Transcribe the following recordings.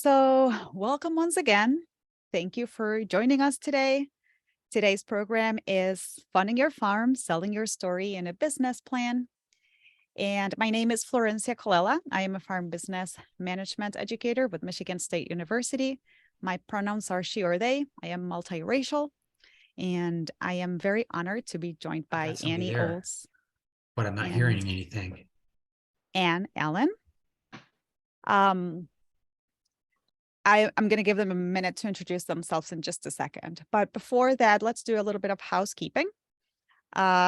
So, welcome once again. Thank you for joining us today. Today's program is Funding Your Farm, Selling Your Story in a Business Plan. And my name is Florencia Colella. I am a farm business management educator with Michigan State University. My pronouns are she or they. I am multiracial, and I am very honored to be joined I by got somebody Annie there, Olds but I'm not and hearing anything. Ann Allen. Um, I'm going to give them a minute to introduce themselves in just a second. But before that, let's do a little bit of housekeeping.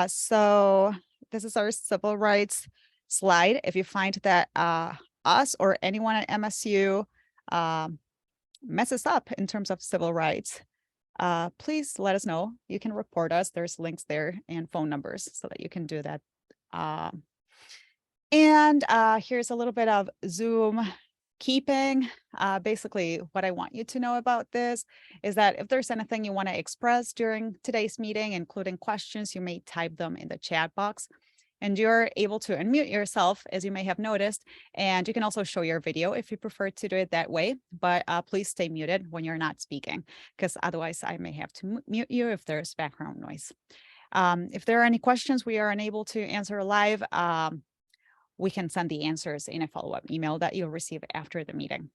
So this is our civil rights slide. If you find that us or anyone at MSU messes up in terms of civil rights, please let us know. You can report us. There's links there and phone numbers so that you can do that. And here's a little bit of Zoom keeping. Basically, what I want you to know about this is that if there's anything you want to express during today's meeting, including questions, you may type them in the chat box. And you're able to unmute yourself, as you may have noticed, and you can also show your video if you prefer to do it that way. But please stay muted when you're not speaking, because otherwise I may have to mute you if there's background noise. If there are any questions we are unable to answer live, we can send the answers in a follow-up email that you'll receive after the meeting.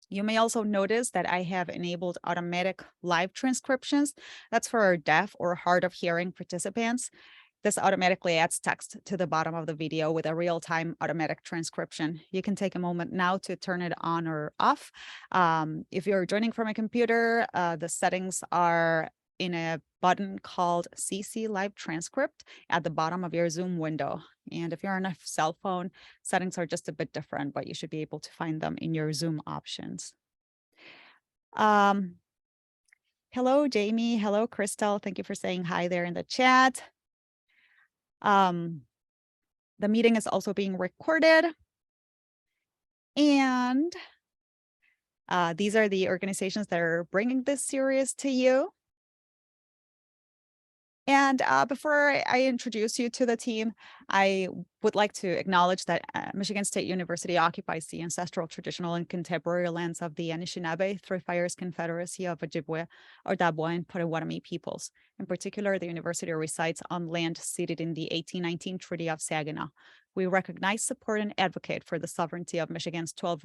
You may also notice that I have enabled automatic live transcriptions. That's for our deaf or hard of hearing participants. This automatically adds text to the bottom of the video with a real-time automatic transcription. You can take a moment now to turn it on or off. If you're joining from a computer, the settings are in a button called CC Live Transcript at the bottom of your Zoom window. And if you're on a cell phone, settings are just a bit different, but you should be able to find them in your Zoom options. Hello, Jamie. Hello, Crystal. Thank you for saying hi there in the chat. The meeting is also being recorded. And these are the organizations that are bringing this series to you. And before I introduce you to the team, I would like to acknowledge that Michigan State University occupies the ancestral, traditional, and contemporary lands of the Anishinaabe, Three Fires Confederacy of Ojibwe, Ardabwa, and Potawatomi peoples. In particular, the university resides on land ceded in the 1819 Treaty of Saginaw. We recognize, support, and advocate for the sovereignty of Michigan's 12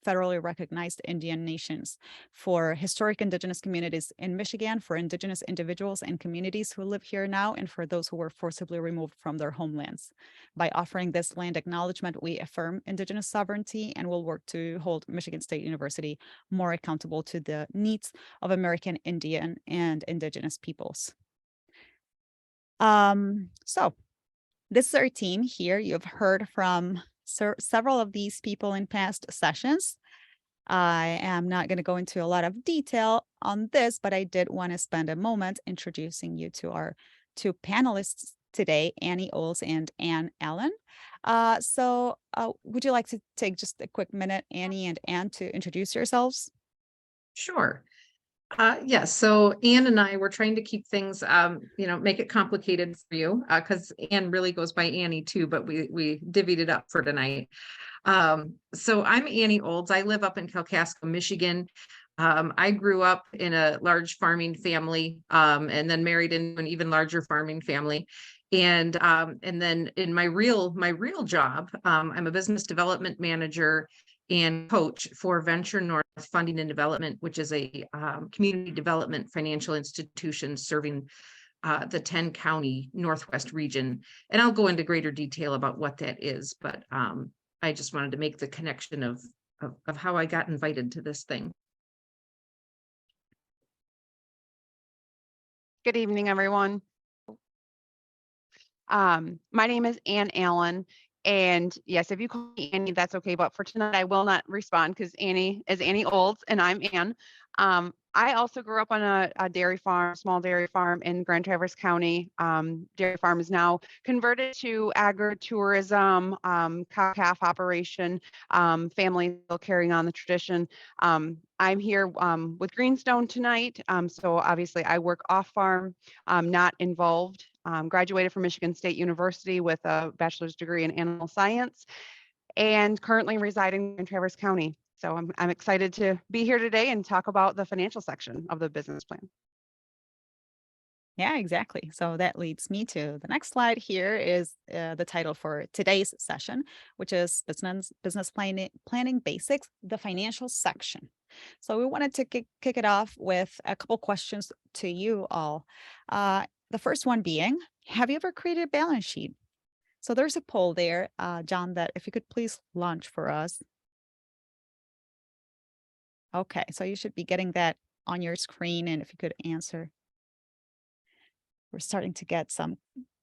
federally recognized Indian nations, for historic Indigenous communities in Michigan, for Indigenous individuals and communities who live here now, and for those who were forcibly removed from their homelands. By offering this land acknowledgement, we affirm Indigenous sovereignty and will work to hold Michigan State University more accountable to the needs of American Indian and Indigenous peoples. So this is our team here. You've heard from several of these people in past sessions. I am not going to go into a lot of detail on this, but I did want to spend a moment introducing you to our two panelists today, Annie Olds and Ann Allen. Would you like to take just a quick minute, Annie and Ann, to introduce yourselves? Sure. Yes. So Ann and I were trying to keep things, make it complicated for you, because Ann really goes by Annie too, but we divvied it up for tonight. So I'm Annie Olds. I live up in Kalkaska, Michigan. I grew up in a large farming family, and then married into an even larger farming family. And then in my real job, I'm a business development manager and coach for Venture North Funding and Development, which is a community development financial institution serving the 10-county Northwest region. And I'll go into greater detail about what that is, but I just wanted to make the connection of how I got invited to this thing. Good evening, everyone. My name is Ann Allen, and yes, if you call me Annie, that's okay. But for tonight, I will not respond because Annie is Annie Olds, and I'm Ann. I also grew up on a dairy farm, small dairy farm in Grand Traverse County. Dairy farm is now converted to agritourism, cow-calf operation, family still carrying on the tradition. I'm here with Greenstone tonight. So obviously I work off farm, not involved. Graduated from Michigan State University with a bachelor's degree in animal science and currently residing in Traverse County. So I'm excited to be here today and talk about the financial section of the business plan. Yeah, exactly. So that leads me to the next slide. Here is the title for today's session, which is business planning basics, the financial section. So we wanted to kick it off with a couple questions to you all. The first one being, have you ever created a balance sheet? So there's a poll there, John, that if you could please launch for us. Okay, so you should be getting that on your screen, and if you could answer. We're starting to get some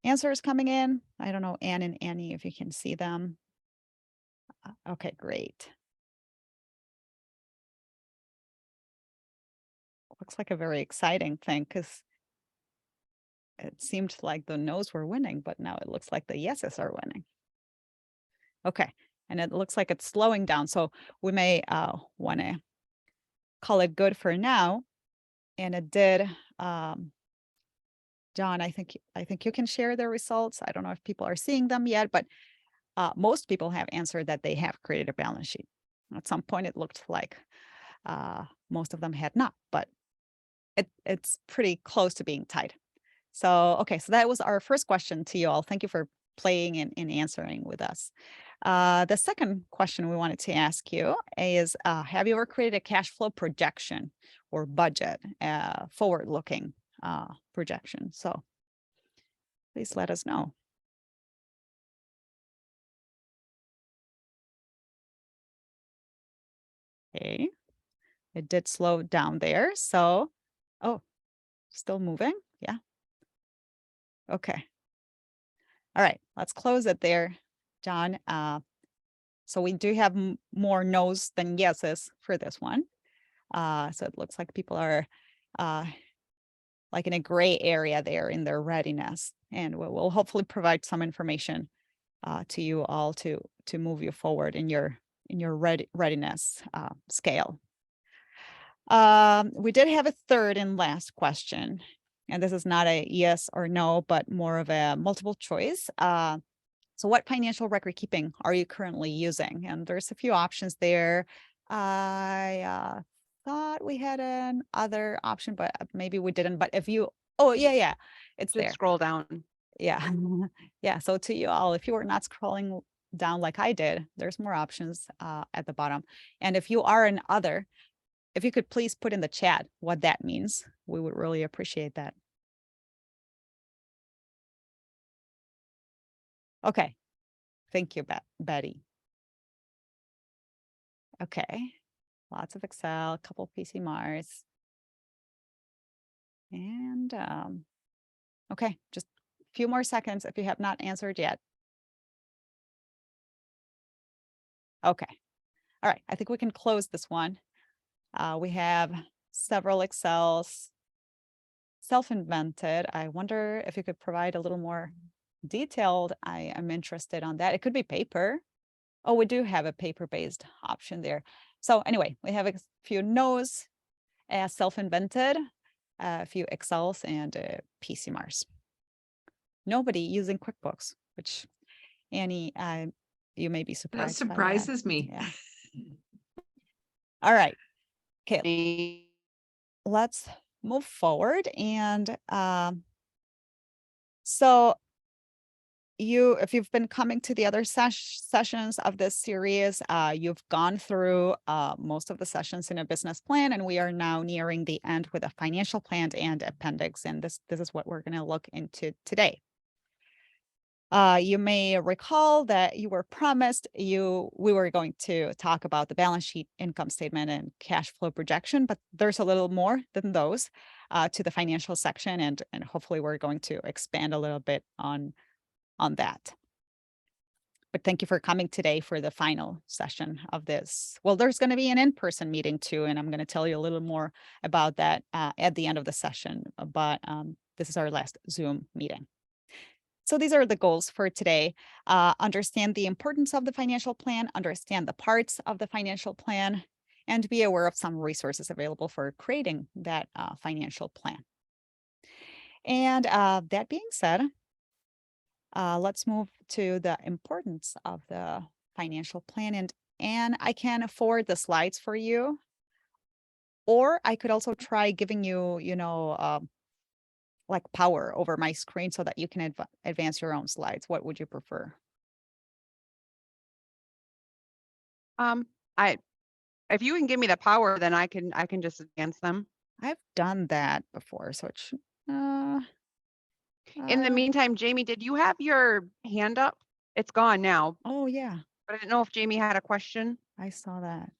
answers coming in. I don't know, Anne and Annie, if you can see them. Okay, great. Looks like a very exciting thing because it seemed like the no's were winning, but now it looks like the yeses are winning. Okay, and it looks like it's slowing down. So we may want to call it good for now. And it did. John, I think you can share the results. I don't know if people are seeing them yet, but most people have answered that they have created a balance sheet. At some point, it looked like most of them had not, but it's pretty close to being tied. So, okay, so that was our first question to you all. Thank you for playing and answering with us. The second question we wanted to ask you is, have you ever created a cash flow projection or budget, forward-looking projection? So please let us know. Okay, it did slow down there. So, oh, still moving. Yeah. Okay. All right, let's close it there, John. So we do have more no's than yeses for this one. So it looks like people are like in a gray area there in their readiness, and we'll hopefully provide some information to you all to move you forward in your readiness scale. We did have a third and last question, and this is not a yes or no, but more of a multiple choice. So what financial record keeping are you currently using? And there's a few options there. I thought we had an other option, but maybe we didn't. But if you, oh yeah, it's Just there. scroll down. Yeah, yeah. So to you all, if you were not scrolling down like I did, there's more options at the bottom. And if you are an other, if you could please put in the chat what that means, we would really appreciate that. Okay. Thank you, Betty. Okay. Lots of Excel, a couple PC Mars. And okay, just a few more seconds if you have not answered yet. Okay. All right, I think we can close this one. We have several Excels self-invented. I wonder if you could provide a little more detailed. I am interested on that. It could be paper. Oh, we do have a paper-based option there. So anyway, we have a few no's as self-invented, a few Excels and PC Mars. Nobody using QuickBooks, which Annie, you may be surprised. That surprises me. Yeah. All right. Okay. Let's move forward. And so if you've been coming to the other sessions of this series, you've gone through most of the sessions in a business plan, and we are now nearing the end with a financial plan and appendix. And this is what we're going to look into today. You may recall that you were promised we were going to talk about the balance sheet, income statement, and cash flow projection, but there's a little more than those to the financial section, and hopefully we're going to expand a little bit on that. But thank you for coming today for the final session of this. Well, there's going to be an in-person meeting too, and I'm going to tell you a little more about that at the end of the session, but this is our last Zoom meeting. So these are the goals for today. Understand the importance of the financial plan, understand the parts of the financial plan, and be aware of some resources available for creating that financial plan. And that being said, let's move to the importance of the financial plan. And and I can forward the slides for you. Or I could also try giving you, like power over my screen so that you can advance your own slides. What would you prefer? I if you can give me the power, then I can just advance them. I've done that before, so it should, In the meantime, Jamie, did you have your hand up? It's gone now, oh yeah, but I didn't know if Jamie had a question. I saw that.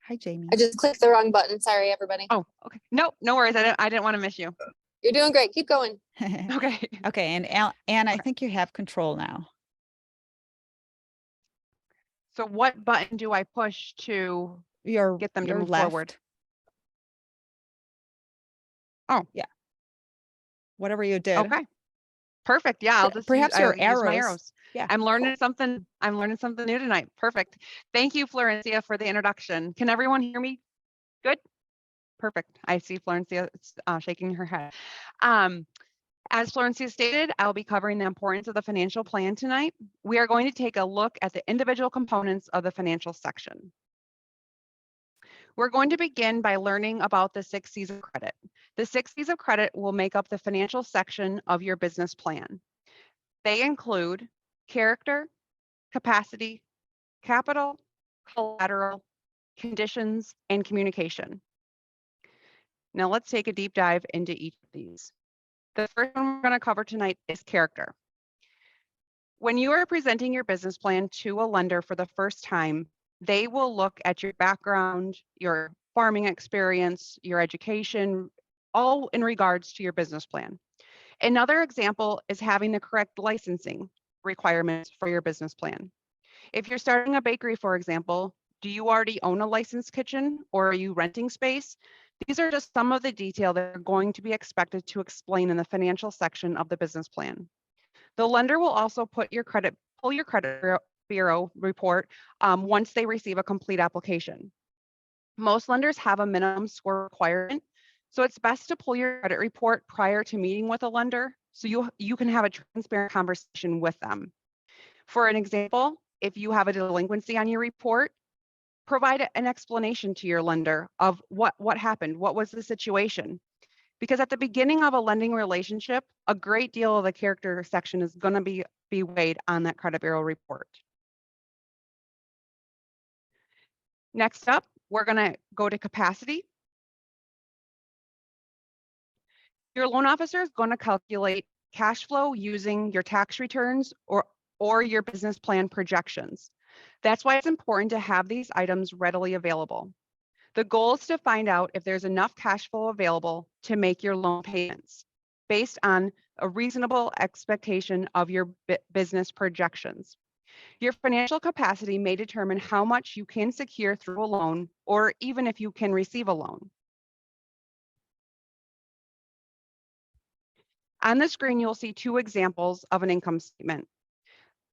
Hi, Jamie. I just clicked the wrong button. Sorry, everybody. Oh, okay. No, no worries. I didn't want to miss you. You're doing great. Keep going. Okay. Okay, and Anne, I Okay. think you have control now. So what button do I push to Your get them to your move left. forward? Oh. Yeah. Whatever you did. Okay. Perfect. Yeah, I'll just Perhaps your use my arrows. arrows. Yeah. I'm learning something new tonight. Perfect. Thank you, Florencia, for the introduction. Can everyone hear me? Good. Perfect. I see Florencia shaking her head. As Florencia stated, I'll be covering the importance of the financial plan tonight. We are going to take a look at the individual components of the financial section. We're going to begin by learning about the 6 C's of credit. The 6 C's of credit will make up the financial section of your business plan. They include character, capacity, capital, collateral, conditions, and communication. Now let's take a deep dive into each of these. The first one we're going to cover tonight is character. When you are presenting your business plan to a lender for the first time, they will look at your background, your farming experience, your education, all in regards to your business plan. Another example is having the correct licensing requirements for your business plan. If you're starting a bakery, for example, do you already own a licensed kitchen or are you renting space? These are just some of the detail that are going to be expected to explain in the financial section of the business plan. The lender will also pull your credit bureau report once they receive a complete application. Most lenders have a minimum score requirement, so it's best to pull your credit report prior to meeting with a lender so you can have a transparent conversation with them. For an example, if you have a delinquency on your report, provide an explanation to your lender of what happened, what was the situation. Because at the beginning of a lending relationship, a great deal of the character section is going to be weighed on that credit bureau report. Next up, we're going to go to capacity. Your loan officer is going to calculate cash flow using your tax returns or your business plan projections. That's why it's important to have these items readily available. The goal is to find out if there's enough cash flow available to make your loan payments based on a reasonable expectation of your business projections. Your financial capacity may determine how much you can secure through a loan or even if you can receive a loan. On the screen, you'll see 2 examples of an income statement.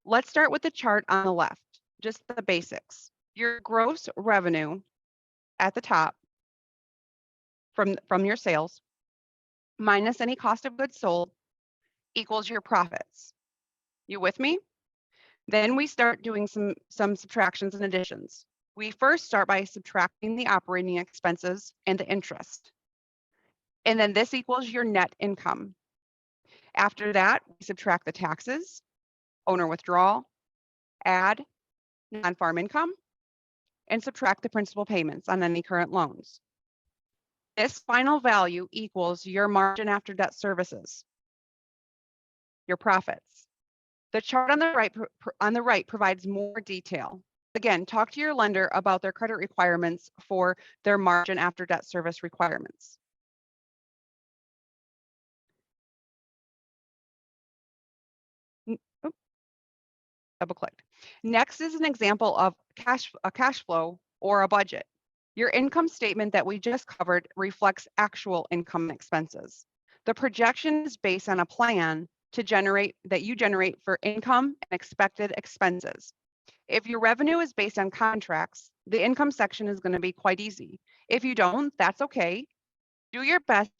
Let's start with the chart on the left, just the basics. Your gross revenue at the top from your sales minus any cost of goods sold equals your profits. You with me? Then we start doing some subtractions and additions. We first start by subtracting the operating expenses and the interest. And then this equals your net income. After that, we subtract the taxes, owner withdrawal, add non-farm income, and subtract the principal payments on any current loans. This final value equals your margin after debt services, your profits. The chart on the right provides more detail. Again, talk to your lender about their credit requirements for their margin after debt service requirements. Double clicked. Next is an example of a cash flow or a budget. Your income statement that we just covered reflects actual income and expenses. The projection is based on a plan that you generate for income and expected expenses. If your revenue is based on contracts, the income section is going to be quite easy. If you don't, that's okay. Do your best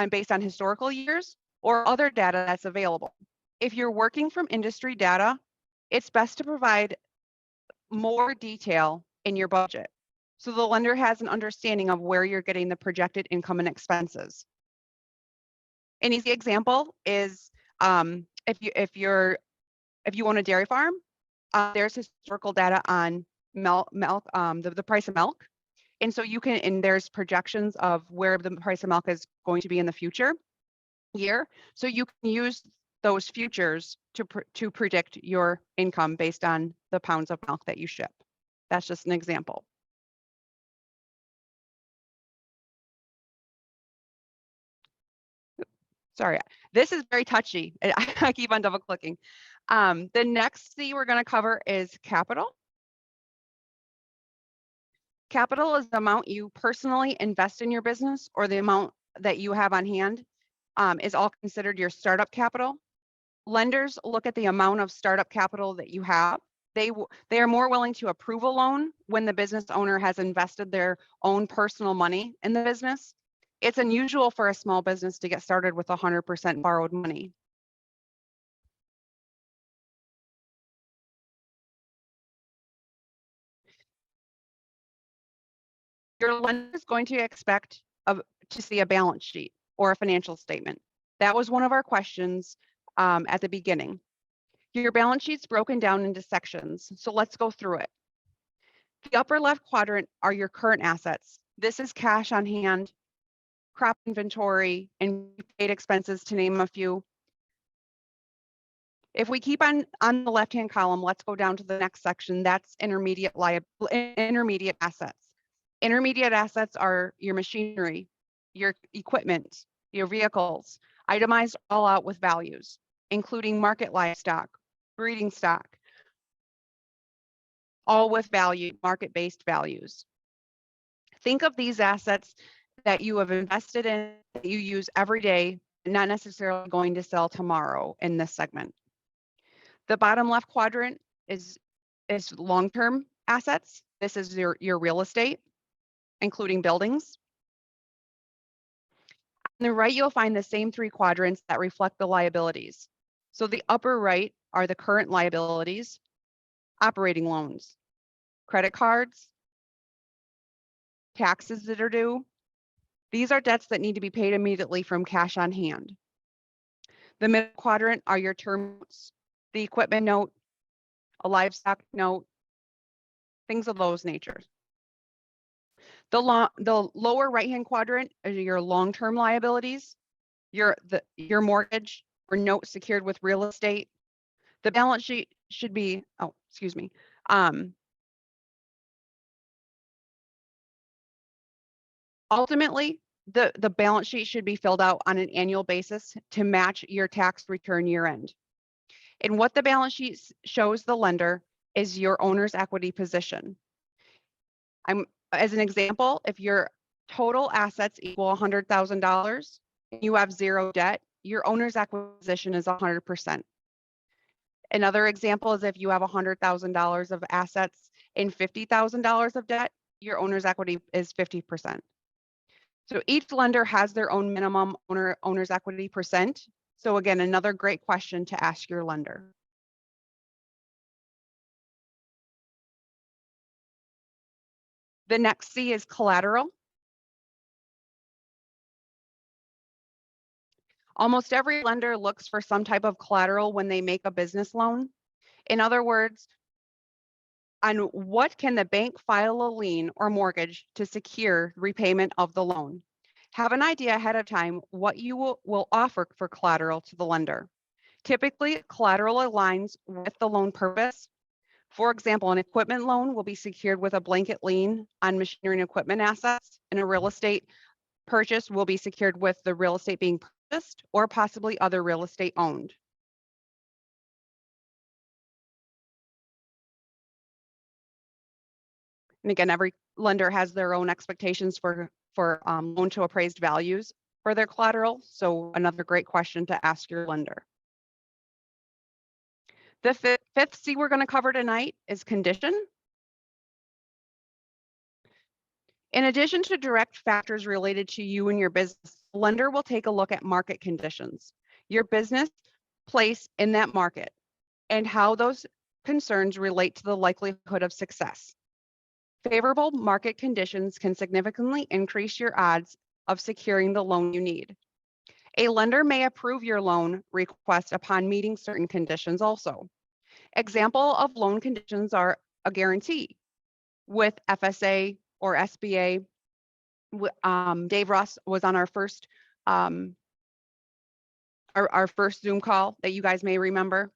based on historical years or other data that's available. If you're working from industry data, it's best to provide more detail in your budget, so the lender has an understanding of where you're getting the projected income and expenses. An easy example is if you own a dairy farm, there's historical data on milk, the price of milk. And so and there's projections of where the price of milk is going to be in the future year. So you can use those futures to predict your income based on the pounds of milk that you ship. That's just an example. Sorry, this is very touchy. I keep on double clicking. The next C we're going to cover is capital. Capital is the amount you personally invest in your business, or the amount that you have on hand is all considered your startup capital. Lenders look at the amount of startup capital that you have. They are more willing to approve a loan when the business owner has invested their own personal money in the business. It's unusual for a small business to get started with 100% borrowed money. Your lender is going to expect to see a balance sheet or a financial statement. That was one of our questions at the beginning. Your balance sheet's broken down into sections, so let's go through it. The upper left quadrant are your current assets. This is cash on hand, crop inventory, and paid expenses, to name a few. If we keep on the left-hand column, let's go down to the next section. That's intermediate assets. Intermediate assets are your machinery, your equipment, your vehicles, itemized all out with values, including market livestock, breeding stock, all with value, market-based values. Think of these assets that you have invested in, that you use every day, not necessarily going to sell tomorrow in this segment. The bottom left quadrant is long-term assets. This is your real estate, including buildings. On the right, you'll find the same three quadrants that reflect the liabilities. So the upper right are the current liabilities, operating loans, credit cards, taxes that are due. These are debts that need to be paid immediately from cash on hand. The middle quadrant are your term notes, the equipment note, a livestock note, things of those natures. The lower right-hand quadrant are your long-term liabilities, your mortgage or note secured with real estate. The balance sheet should be, ultimately, the balance sheet should be filled out on an annual basis to match your tax return year end. And what the balance sheet shows the lender is your owner's equity position. As an example, if your total assets equal $100,000 and you have zero debt, your owner's equity position is 100%. Another example is if you have $100,000 of assets and $50,000 of debt, your owner's equity is 50%. So each lender has their own minimum owner's equity percent. So again, another great question to ask your lender. The next C is collateral. Almost every lender looks for some type of collateral when they make a business loan. In other words, on what can the bank file a lien or mortgage to secure repayment of the loan? Have an idea ahead of time what you will offer for collateral to the lender. Typically, collateral aligns with the loan purpose. For example, an equipment loan will be secured with a blanket lien on machinery and equipment assets, and a real estate purchase will be secured with the real estate being purchased or possibly other real estate owned. And again, every lender has their own expectations for loan to appraised values for their collateral. So another great question to ask your lender. The fifth C we're going to cover tonight is condition. In addition to direct factors related to you and your business, the lender will take a look at market conditions, your business place in that market, and how those concerns relate to the likelihood of success. Favorable market conditions can significantly increase your odds of securing the loan you need. A lender may approve your loan request upon meeting certain conditions also. Example of loan conditions are a guarantee with FSA or SBA. Dave Ross was on our first our first Zoom call that you guys may remember.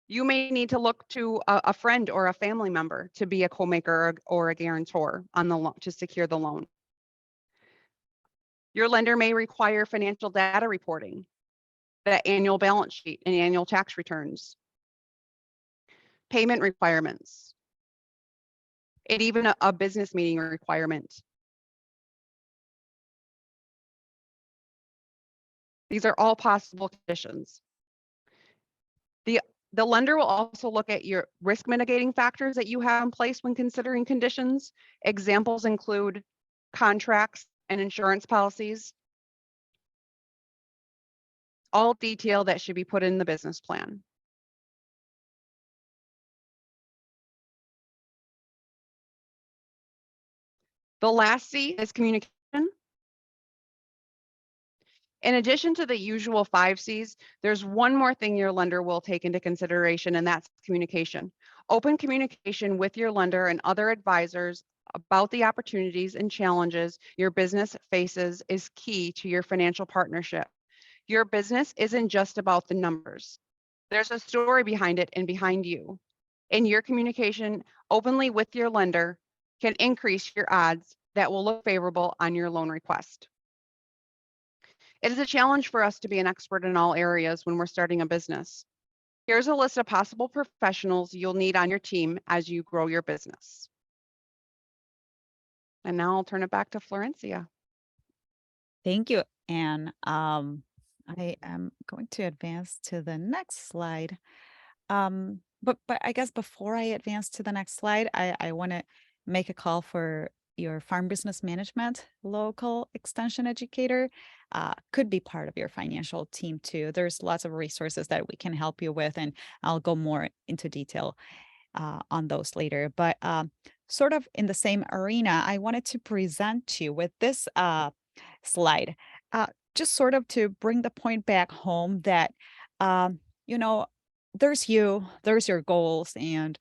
You may need to look to a friend or a family member to be a co-maker or a guarantor on the loan to secure the loan. Your lender may require financial data reporting, the annual balance sheet and annual tax returns, payment requirements, and even a business meeting requirement. These are all possible conditions. The lender will also look at your risk mitigating factors that you have in place when considering conditions. Examples include contracts and insurance policies, all detail that should be put in the business plan. The last C is communication. In addition to the usual 5 C's, there's one more thing your lender will take into consideration, and that's communication. Open communication with your lender and other advisors about the opportunities and challenges your business faces is key to your financial partnership. Your business isn't just about the numbers. There's a story behind it and behind you. And your communication openly with your lender can increase your odds that will look favorable on your loan request. It is a challenge for us to be an expert in all areas when we're starting a business. Here's a list of possible professionals you'll need on your team as you grow your business. And now I'll turn it back to Florencia. Thank you, Anne. I am going to advance to the next slide. But I guess before I advance to the next slide, I want to make a call for your farm business management local extension educator. Could be part of your financial team too. There's lots of resources that we can help you with, and I'll go more into detail on those later. But sort of in the same arena, I wanted to present to you with this slide, just sort of to bring the point back home that, you know, there's your goals and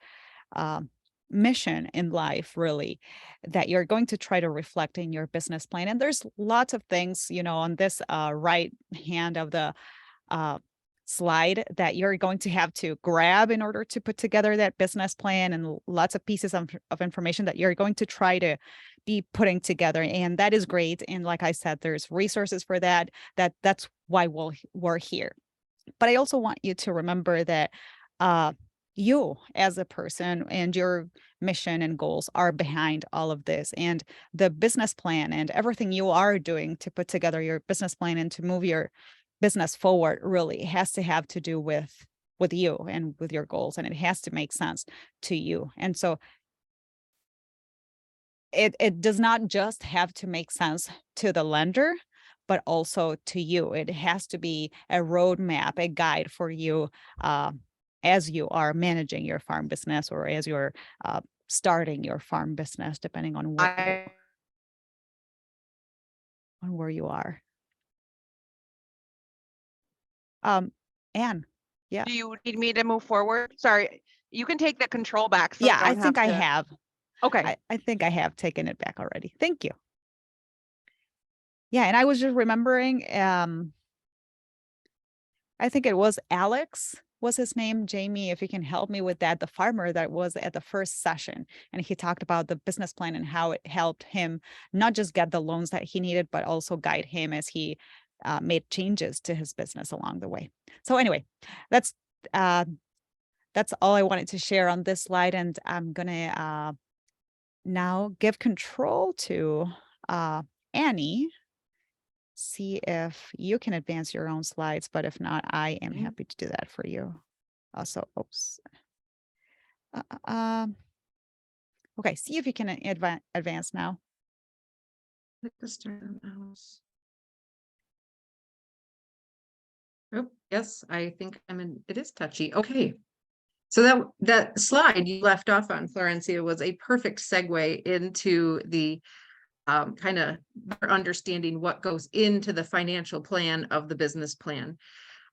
mission in life, really, that you're going to try to reflect in your business plan. And there's lots of things, you know, on this right hand of the slide that you're going to have to grab in order to put together that business plan, and lots of pieces of information that you're going to try to be putting together. And that is great. And like I said, there's resources for that. That's why we're here. But I also want you to remember that you as a person and your mission and goals are behind all of this, and the business plan and everything you are doing to put together your business plan and to move your business forward really has to have to do with you and with your goals, and it has to make sense to you. And so it does not just have to make sense to the lender, but also to you. It has to be a roadmap, a guide for you as you are managing your farm business, or as you're starting your farm business, depending on where you are. Anne, yeah. Do you need me to move forward? Sorry, you can take the control back. So Yeah, I don't think I to- have. Okay. I think I have taken it back already. Thank you. Yeah, and I was just remembering, I think it was Alex, was his name, Jamie, if you can help me with that, the farmer that was at the first session, and he talked about the business plan and how it helped him not just get the loans that he needed, but also guide him as he made changes to his business along the way. So anyway, that's all I wanted to share on this slide, and I'm gonna now give control to Annie. See if you can advance your own slides, but if not, I am happy to do that for you. Also, oops. Okay, see if you can advance now. Click the start mouse. Oh, Yes, I think it is touchy. Okay. So that slide you left off on, Florencia, was a perfect segue into the kind of understanding what goes into the financial plan of the business plan.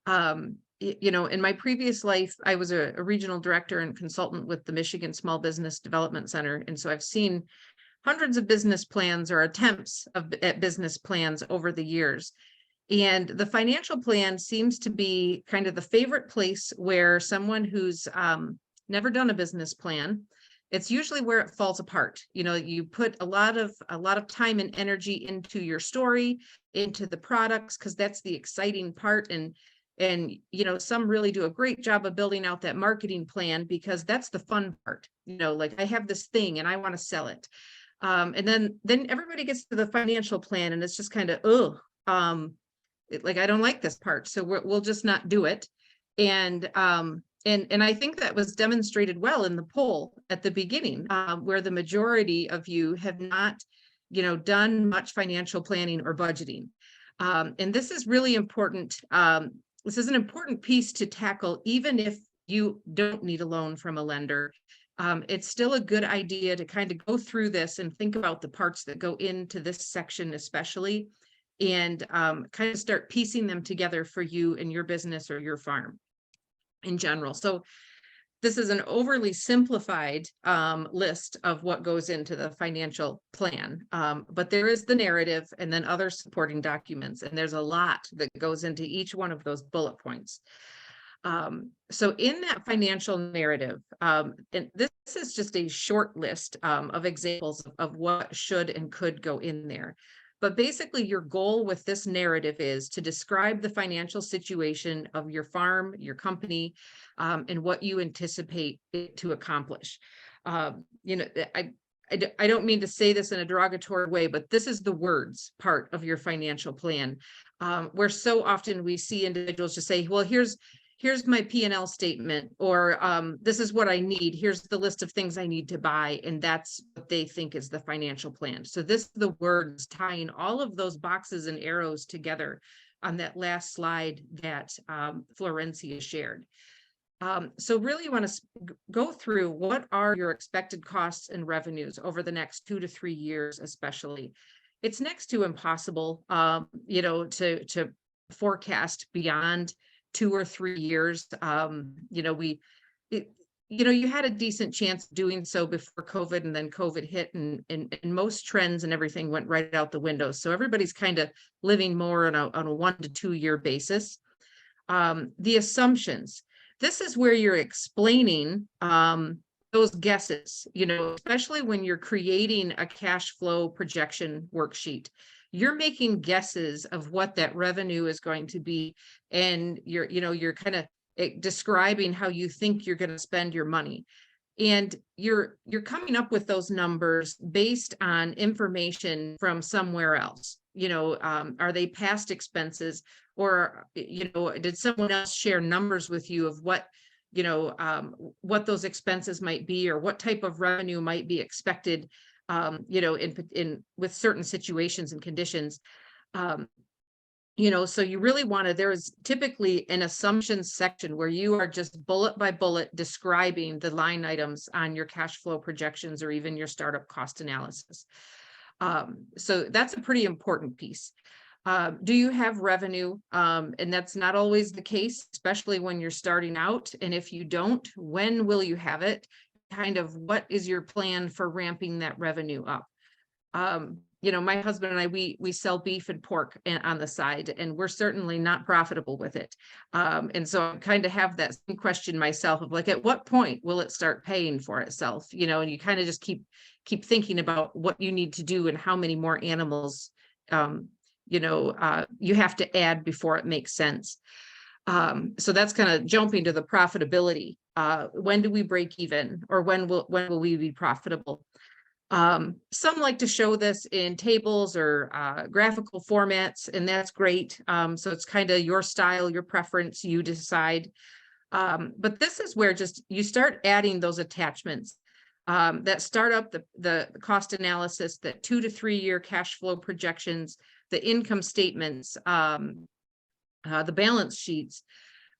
In my previous life, I was a regional director and consultant with the Michigan Small Business Development Center. And so I've seen hundreds of business plans or attempts at business plans over the years. And the financial plan seems to be kind of the favorite place where someone who's never done a business plan, it's usually where it falls apart. You put a lot of time and energy into your story, into the products, because that's the exciting part. And some really do a great job of building out that marketing plan, because that's the fun part. Like, I have this thing and I want to sell it. And then everybody gets to the financial plan and it's just kind of, like, I don't like this part, so we'll just not do it. And I think that was demonstrated well in the poll at the beginning, where the majority of you have not, done much financial planning or budgeting. And this is really important. This is an important piece to tackle, even if you don't need a loan from a lender. It's still a good idea to kind of go through this and think about the parts that go into this section, especially, and kind of start piecing them together for you and your business or your farm in general. So this is an overly simplified list of what goes into the financial plan, but there is the narrative and then other supporting documents, and there's a lot that goes into each one of those bullet points. So in that financial narrative, and this is just a short list of examples of what should and could go in there. But basically, your goal with this narrative is to describe the financial situation of your farm, your company, and what you anticipate it to accomplish. I don't mean to say this in a derogatory way, but this is the words part of your financial plan, where so often we see individuals just say, well, here's my P&L statement, or this is what I need. Here's the list of things I need to buy. And that's what they think is the financial plan. So this is the words tying all of those boxes and arrows together on that last slide that Florencia shared. So really you want to go through what are your expected costs and revenues over the next 2 to 3 years, especially. It's next to impossible, to forecast beyond 2 or 3 years. You had a decent chance of doing so before COVID, and then COVID hit, and most trends and everything went right out the window. So everybody's kind of living more on a 1 to 2 year basis. The assumptions. This is where you're explaining those guesses, especially when you're creating a cash flow projection worksheet. You're making guesses of what that revenue is going to be, and you're kind of describing how you think you're going to spend your money, and you're coming up with those numbers based on information from somewhere else. Are they past expenses, or did someone else share numbers with you of what those expenses might be, or what type of revenue might be expected in with certain situations and conditions. So you really want to, there is typically an assumptions section where you are just bullet by bullet describing the line items on your cash flow projections or even your startup cost analysis. So that's a pretty important piece. Do you have revenue? And that's not always the case, especially when you're starting out. And if you don't, when will you have it? Kind of what is your plan for ramping that revenue up? My husband and I, we sell beef and pork on the side, and we're certainly not profitable with it. And so I kind of have that same question myself of like, at what point will it start paying for itself? And you kind of just keep thinking about what you need to do and how many more animals, you have to add before it makes sense. So that's kind of jumping to the profitability. When do we break even, or when will we be profitable? Some like to show this in tables or graphical formats, and that's great. So it's kind of your style, your preference, you decide. But this is where just you start adding those attachments that start up the cost analysis, the 2 to 3 year cash flow projections, the income statements, the balance sheets,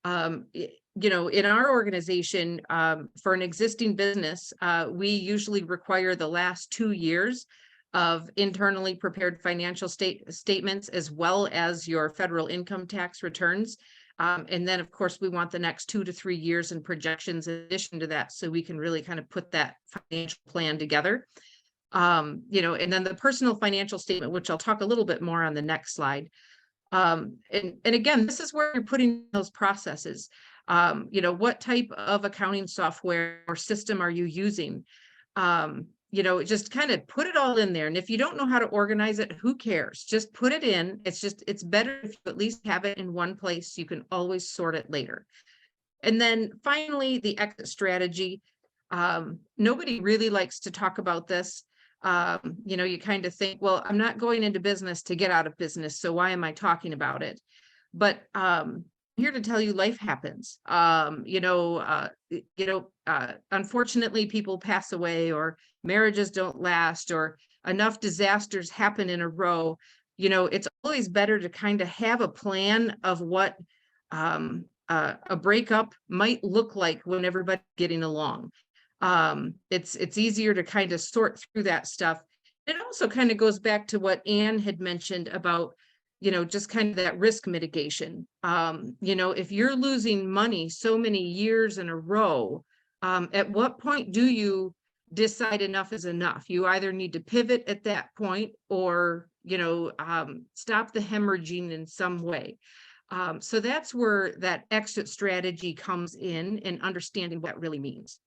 You know, in our organization, for an existing business, we usually require the last 2 years of internally prepared financial statements, as well as your federal income tax returns. And then, of course, we want the next 2 to 3 years and projections in addition to that, so we can really kind of put that financial plan together. You know, and then the personal financial statement, which I'll talk a little bit more on the next slide. And again, this is where you're putting those processes. You know, what type of accounting software or system are you using? You know, just kind of put it all in there. And if you don't know how to organize it, who cares? Just put it in. It's better if you at least have it in one place. You can always sort it later. And then finally, the exit strategy. Nobody really likes to talk about this. You know, you kind of think, well, I'm not going into business to get out of business, so why am I talking about it? But I'm here to tell you life happens. Unfortunately, people pass away, or marriages don't last, or enough disasters happen in a row. You know, it's always better to kind of have a plan of what a breakup might look like when everybody's getting along. It's easier to kind of sort through that stuff. It also kind of goes back to what Anne had mentioned about, you know, just kind of that risk mitigation. You know, if you're losing money so many years in a row, at what point do you decide enough is enough? You either need to pivot at that point, or, you know, stop the hemorrhaging in some way. So that's where that exit strategy comes in, and understanding what that really means.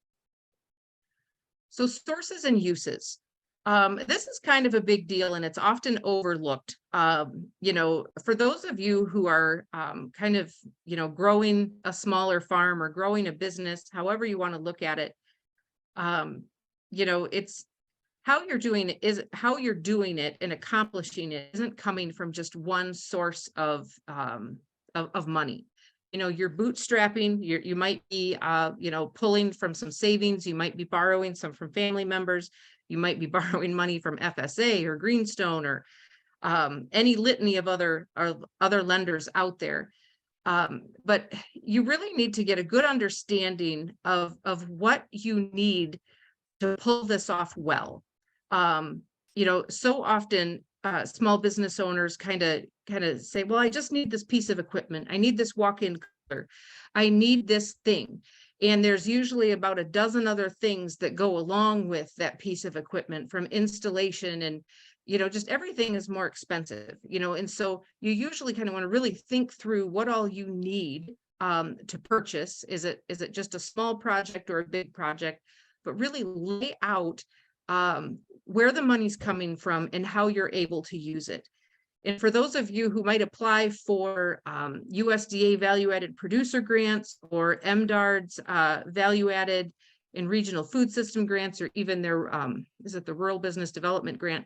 So sources and uses. This is kind of a big deal, and it's often overlooked. You know, for those of you who are kind of, you know, growing a smaller farm or growing a business, however you want to look at it, you know, it's how you're doing it and accomplishing it isn't coming from just one source of money. You know, you're bootstrapping, you might be, you know, pulling from some savings, you might be borrowing some from family members, you might be borrowing money from FSA or Greenstone, or any litany of other lenders out there. But you really need to get a good understanding of what you need to pull this off well. You know, so often small business owners kind of say, well, I just need this piece of equipment. I need this walk-in cooler. I need this thing. And there's usually about a dozen other things that go along with that piece of equipment, from installation, and, you know, just everything is more expensive, you know. And so you usually kind of want to really think through what all you need to purchase. Is it just a small project or a big project? But really lay out where the money's coming from and how you're able to use it. And for those of you who might apply for USDA value-added producer grants, or MDARD's value-added and regional food system grants, or even their is it the Rural Business Development Grant?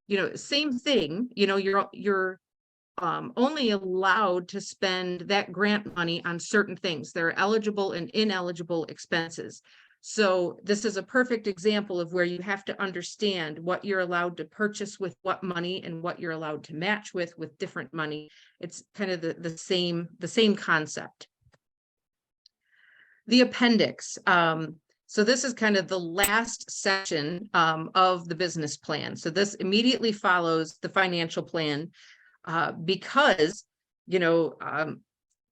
You know, same thing. You know, you're only allowed to spend that grant money on certain things. There are eligible and ineligible expenses. So this is a perfect example of where you have to understand what you're allowed to purchase with what money, and what you're allowed to match with different money. It's kind of the same concept. The appendix. So this is kind of the last section of the business plan. So this immediately follows the financial plan, because, you know,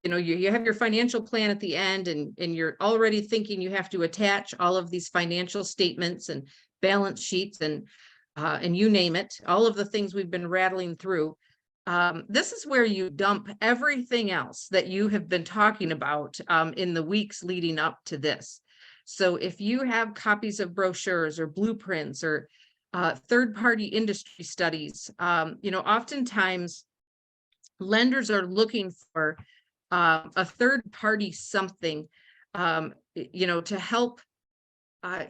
you have your financial plan at the end, and you're already thinking you have to attach all of these financial statements and balance sheets and you name it, all of the things we've been rattling through. This is where you dump everything else that you have been talking about in the weeks leading up to this. So if you have copies of brochures or blueprints or third-party industry studies, you know, oftentimes lenders are looking for a third party something, you know, to help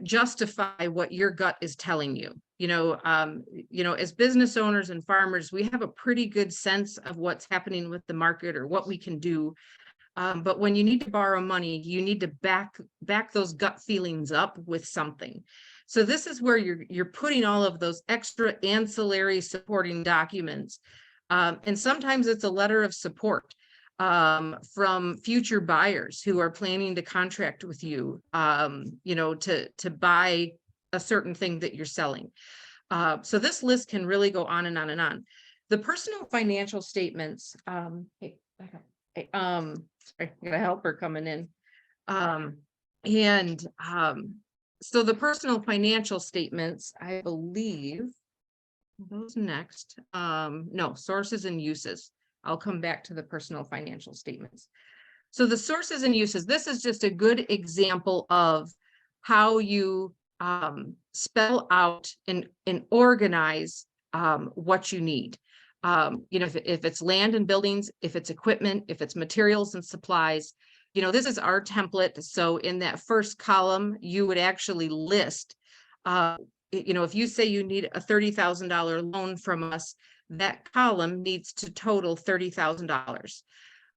justify what your gut is telling you. You know, as business owners and farmers, we have a pretty good sense of what's happening with the market or what we can do. But when you need to borrow money, you need to back those gut feelings up with something. So this is where you're putting all of those extra ancillary supporting documents. And sometimes it's a letter of support. from future buyers who are planning to contract with you, you know, to buy a certain thing that you're selling. So this list can really go on and on and on. The personal financial statements, hey, back up. Hey, sorry, I got a helper coming in. So the personal financial statements, I believe, those next, no, sources and uses. I'll come back to the personal financial statements. So the sources and uses, this is just a good example of how you spell out and organize what you need. You know, if it's land and buildings, if it's equipment, if it's materials and supplies, you know, this is our template. So in that first column, you would actually list, you know, if you say you need a $30,000 loan from us, that column needs to total $30,000.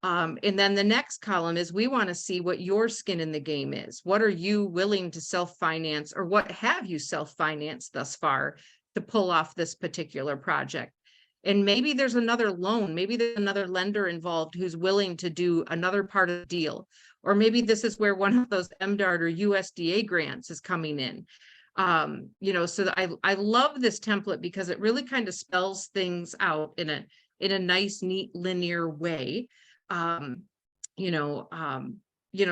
And then the next column is we want to see what your skin in the game is. What are you willing to self-finance, or what have you self-financed thus far to pull off this particular project? And maybe there's another loan, maybe there's another lender involved who's willing to do another part of the deal. Or maybe this is where one of those MDART or USDA grants is coming in. You know, so I love this template because it really kind of spells things out in a nice, neat, linear way. You know,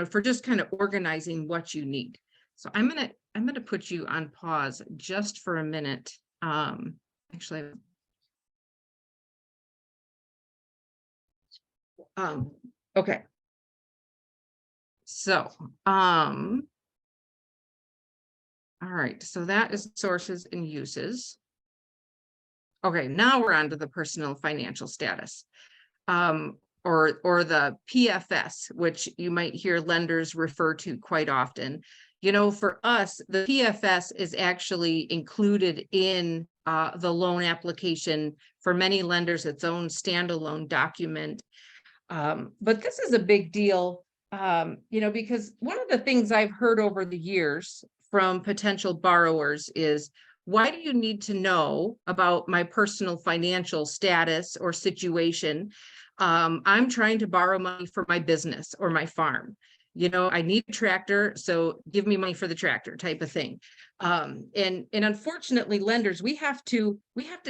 for just kind of organizing what you need. So I'm gonna put you on pause just for a minute. Actually, okay. So, all right, so that is sources and uses. Okay, now we're on to the personal financial status. Or the PFS, which you might hear lenders refer to quite often. You know, for us, the PFS is actually included in the loan application. For many lenders, its own standalone document. But this is a big deal, you know, because one of the things I've heard over the years from potential borrowers is, why do you need to know about my personal financial status or situation? I'm trying to borrow money for my business or my farm. You know, I need a tractor, so give me money for the tractor type of thing. And unfortunately, lenders, we have to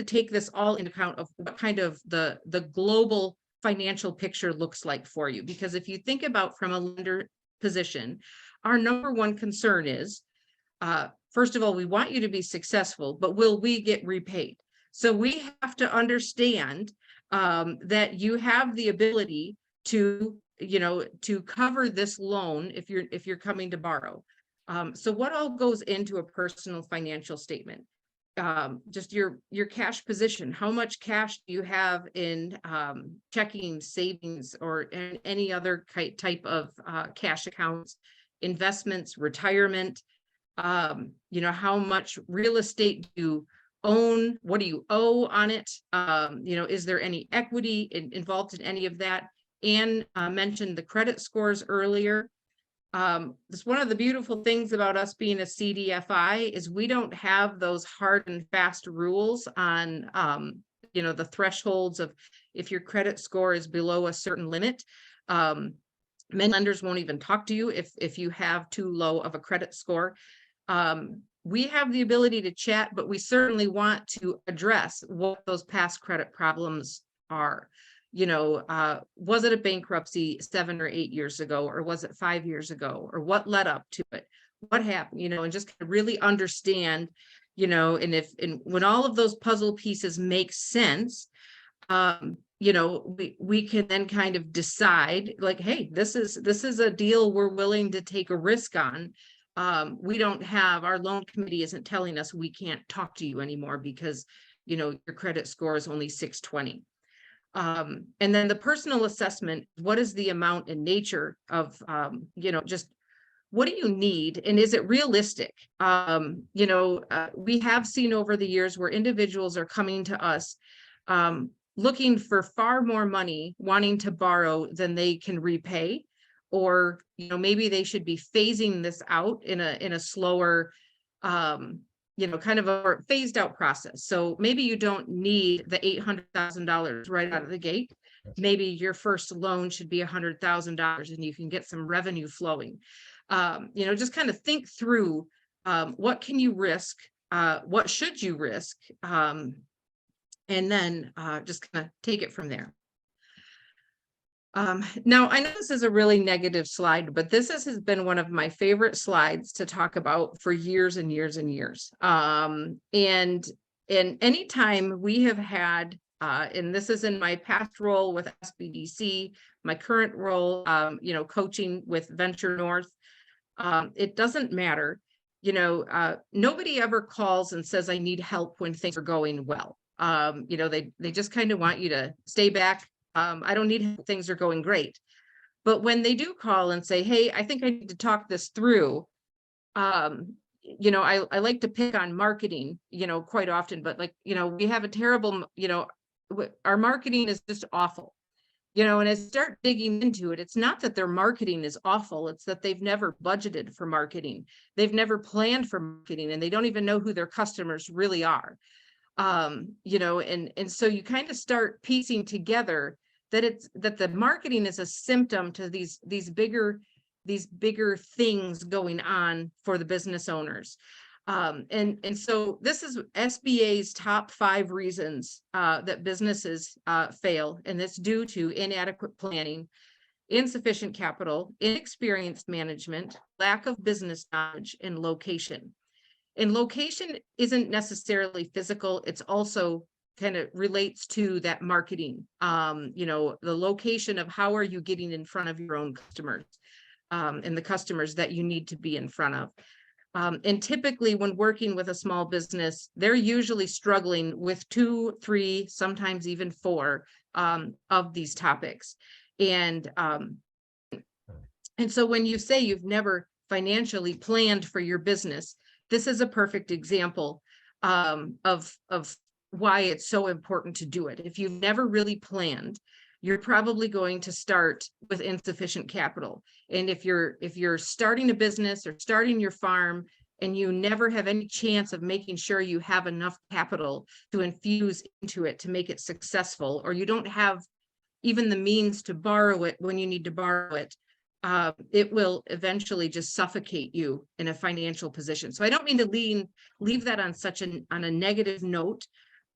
take this all into account of what kind of the global financial picture looks like for you. Because if you think about from a lender position, our number one concern is, first of all, we want you to be successful, but will we get repaid? So we have to understand that you have the ability to, you know, to cover this loan if you're coming to borrow. So what all goes into a personal financial statement? Just your cash position. How much cash do you have in checking, savings, or in any other type of cash accounts, investments, retirement? You know, how much real estate do you own? What do you owe on it? You know, is there any equity involved in any of that? Anne mentioned the credit scores earlier. It's one of the beautiful things about us being a CDFI is we don't have those hard and fast rules on, you know, the thresholds of if your credit score is below a certain limit. Many lenders won't even talk to you if you have too low of a credit score. We have the ability to chat, but we certainly want to address what those past credit problems are. You know, was it a bankruptcy 7 or 8 years ago, or was it 5 years ago, or what led up to it? What happened, you know, and just really understand, you know, and when all of those puzzle pieces make sense, you know, we can then kind of decide like, hey, this is a deal we're willing to take a risk on. We don't have, our loan committee isn't telling us we can't talk to you anymore because, you know, your credit score is only 620. And then the personal assessment, what is the amount and nature of, you know, just what do you need and is it realistic? You know, we have seen over the years where individuals are coming to us looking for far more money, wanting to borrow than they can repay. Or, you know, maybe they should be phasing this out in a slower, you know, kind of a phased out process. So maybe you don't need the $800,000 right out of the gate. maybe your first loan should be $100,000 and you can get some revenue flowing. Just kind of think through, what can you risk? What should you risk? And then just kind of take it from there. Now, I know this is a really negative slide, but this has been one of my favorite slides to talk about for years and years and years. And anytime we have had, and this is in my past role with SBDC, my current role, coaching with Venture North, it doesn't matter. Nobody ever calls and says, I need help when things are going well. They just kind of want you to stay back. I don't need help, things are going great. But when they do call and say, hey, I think I need to talk this through, I like to pick on marketing, quite often, but we have a terrible, our marketing is just awful, and I start digging into it. It's not that their marketing is awful. It's that they've never budgeted for marketing. They've never planned for marketing, and they don't even know who their customers really are. And so you kind of start piecing together that the marketing is a symptom to these bigger things going on for the business owners. And so this is SBA's top 5 reasons that businesses fail, and it's due to inadequate planning, insufficient capital, inexperienced management, lack of business knowledge, and location. And location isn't necessarily physical, it's also kind of relates to that marketing, the location of how are you getting in front of your own customers, and the customers that you need to be in front of. And typically when working with a small business, they're usually struggling with 2, 3, sometimes even 4 of these topics. And so when you say you've never financially planned for your business, this is a perfect example of why it's so important to do it. If you've never really planned, you're probably going to start with insufficient capital. And if you're starting a business or starting your farm and you never have any chance of making sure you have enough capital to infuse into it to make it successful, or you don't have even the means to borrow it when you need to borrow it, it will eventually just suffocate you in a financial position. So I don't mean to leave that on a negative note,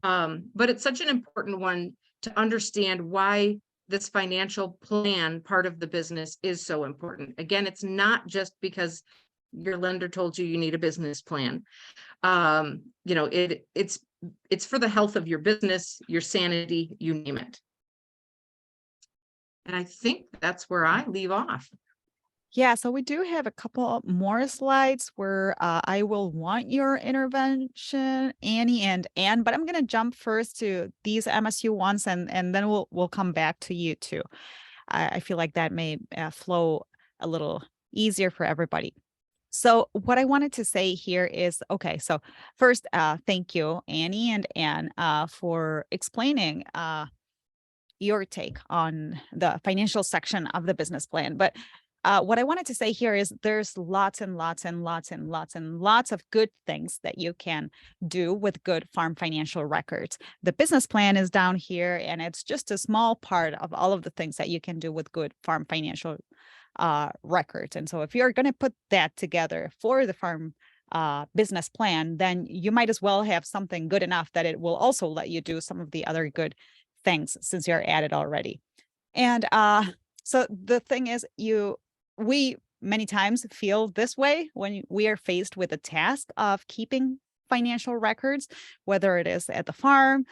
but it's such an important one to understand why this financial plan part of the business is so important. Again, it's not just because your lender told you need a business plan. It's for the health of your business, your sanity, you name it. And I think that's where I leave off. Yeah, so we do have a couple more slides where I will want your intervention, Annie and Ann, but I'm going to jump first to these MSU ones, and then we'll come back to you too. I feel like that may flow a little easier for everybody. So what I wanted to say here is, okay, so first, thank you, Annie and Ann, for explaining your take on the financial section of the business plan. But what I wanted to say here is there's lots and lots and lots and lots and lots of good things that you can do with good farm financial records. The business plan is down here, and it's just a small part of all of the things that you can do with good farm financial records. And so if you're going to put that together for the farm business plan, then you might as well have something good enough that it will also let you do some of the other good things since you're at it already. And so the thing is, we many times feel this way when we are faced with the task of keeping financial records, whether it is at the farm